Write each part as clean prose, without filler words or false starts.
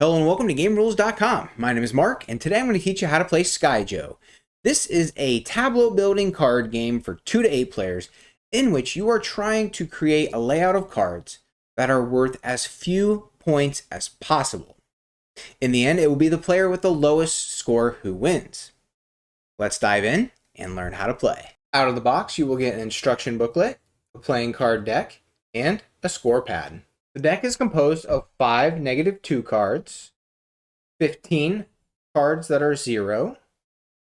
Hello and welcome to GameRules.com. My name is Mark, and today I'm going to teach you how to play Skyjo. This is a tableau building card game for 2 to 8 players in which you are trying to create a layout of cards that are worth as few points as possible. In the end, it will be the player with the lowest score who wins. Let's dive in and learn how to play. Out of the box, you will get an instruction booklet, a playing card deck, and a score pad. The deck is composed of 5 -2 cards, 15 cards that are 0,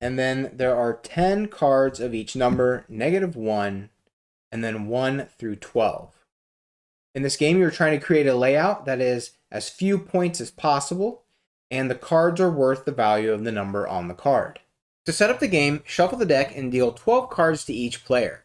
and then there are 10 cards of each number, -1, and then 1 through 12. In this game, you're trying to create a layout that is as few points as possible, and the cards are worth the value of the number on the card. To set up the game, shuffle the deck and deal 12 cards to each player.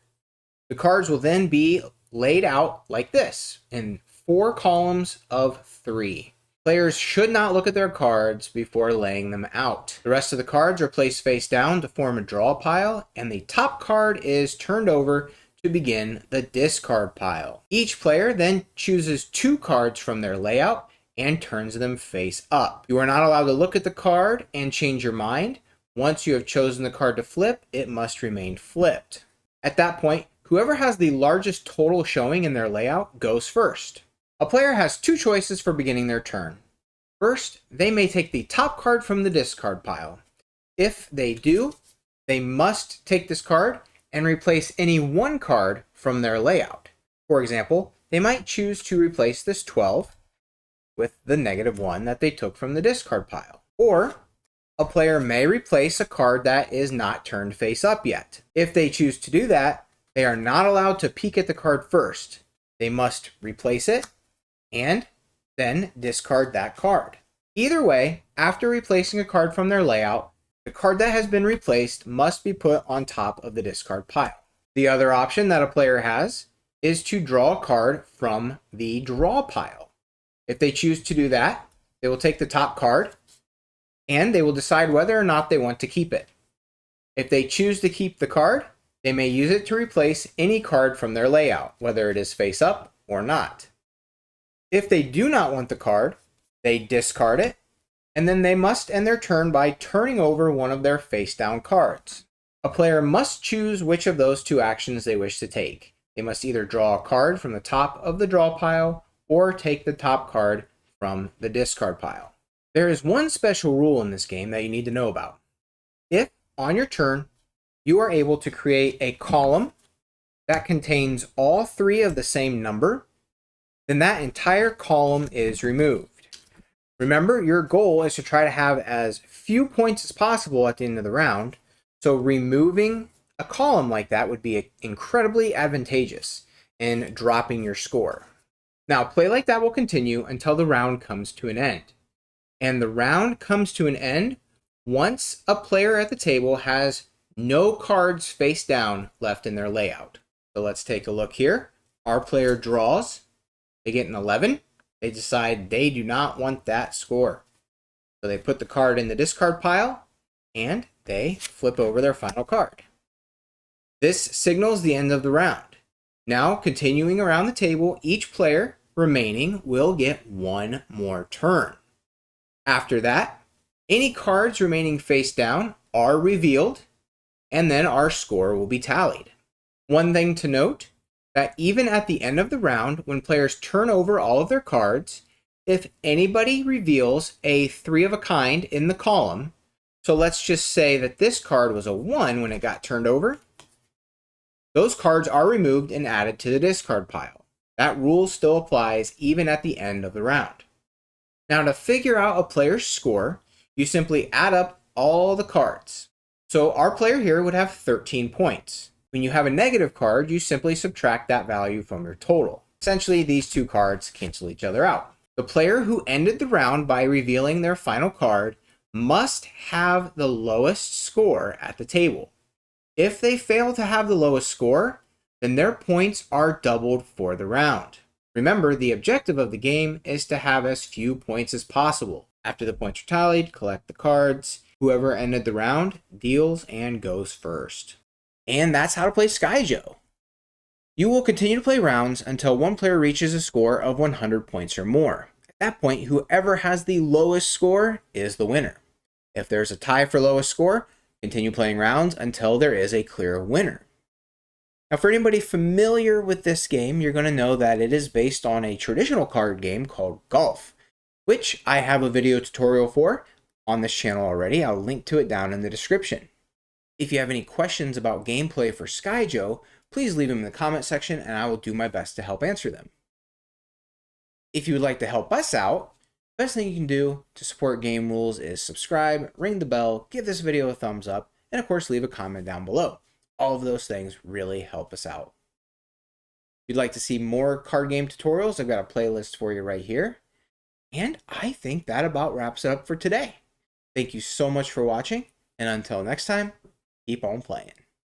The cards will then be laid out like this, in 4 columns of 3. Players should not look at their cards before laying them out. The rest of the cards are placed face down to form a draw pile, and the top card is turned over to begin the discard pile. Each player then chooses 2 cards from their layout and turns them face up. You are not allowed to look at the card and change your mind. Once you have chosen the card to flip, it must remain flipped. At that point, whoever has the largest total showing in their layout goes first. A player has 2 choices for beginning their turn. First, they may take the top card from the discard pile. If they do, they must take this card and replace any 1 card from their layout. For example, they might choose to replace this 12 with the -1 that they took from the discard pile. Or, a player may replace a card that is not turned face up yet. If they choose to do that, they are not allowed to peek at the card first. They must replace it and then discard that card. Either way, after replacing a card from their layout, the card that has been replaced must be put on top of the discard pile. The other option that a player has is to draw a card from the draw pile. If they choose to do that, they will take the top card and they will decide whether or not they want to keep it. If they choose to keep the card, they may use it to replace any card from their layout, whether it is face up or not. If they do not want the card, they discard it, and then they must end their turn by turning over one of their face-down cards. A player must choose which of those 2 actions they wish to take. They must either draw a card from the top of the draw pile or take the top card from the discard pile. There is one special rule in this game that you need to know about. If, on your turn, you are able to create a column that contains all 3 of the same number, then that entire column is removed. Remember, your goal is to try to have as few points as possible at the end of the round, so removing a column like that would be incredibly advantageous in dropping your score. Now, play like that will continue until the round comes to an end. And the round comes to an end once a player at the table has no cards face down left in their layout. So let's take a look here. Our player draws. They get an 11. They decide they do not want that score. So they put the card in the discard pile, and they flip over their final card. This signals the end of the round. Now, continuing around the table, each player remaining will get 1 more turn. After that, any cards remaining face down are revealed, and then our score will be tallied. One thing to note, that even at the end of the round, when players turn over all of their cards, if anybody reveals a 3 of a kind in the column, so let's just say that this card was a 1 when it got turned over, those cards are removed and added to the discard pile. That rule still applies even at the end of the round. Now, to figure out a player's score, you simply add up all the cards. So our player here would have 13 points. When you have a negative card, you simply subtract that value from your total. Essentially, these 2 cards cancel each other out. The player who ended the round by revealing their final card must have the lowest score at the table. If they fail to have the lowest score, then their points are doubled for the round. Remember, the objective of the game is to have as few points as possible. After the points are tallied, collect the cards. Whoever ended the round deals and goes first. And that's how to play Skyjo. You will continue to play rounds until one player reaches a score of 100 points or more. At that point, whoever has the lowest score is the winner. If there's a tie for lowest score, continue playing rounds until there is a clear winner. Now, for anybody familiar with this game, you're going to know that it is based on a traditional card game called Golf, which I have a video tutorial for on this channel already. I'll link to it down in the description. If you have any questions about gameplay for Skyjo, please leave them in the comment section and I will do my best to help answer them. If you would like to help us out, the best thing you can do to support Game Rules is subscribe, ring the bell, give this video a thumbs up, and of course leave a comment down below. All of those things really help us out. If you'd like to see more card game tutorials, I've got a playlist for you right here. And I think that about wraps it up for today. Thank you so much for watching, and until next time, keep on playing.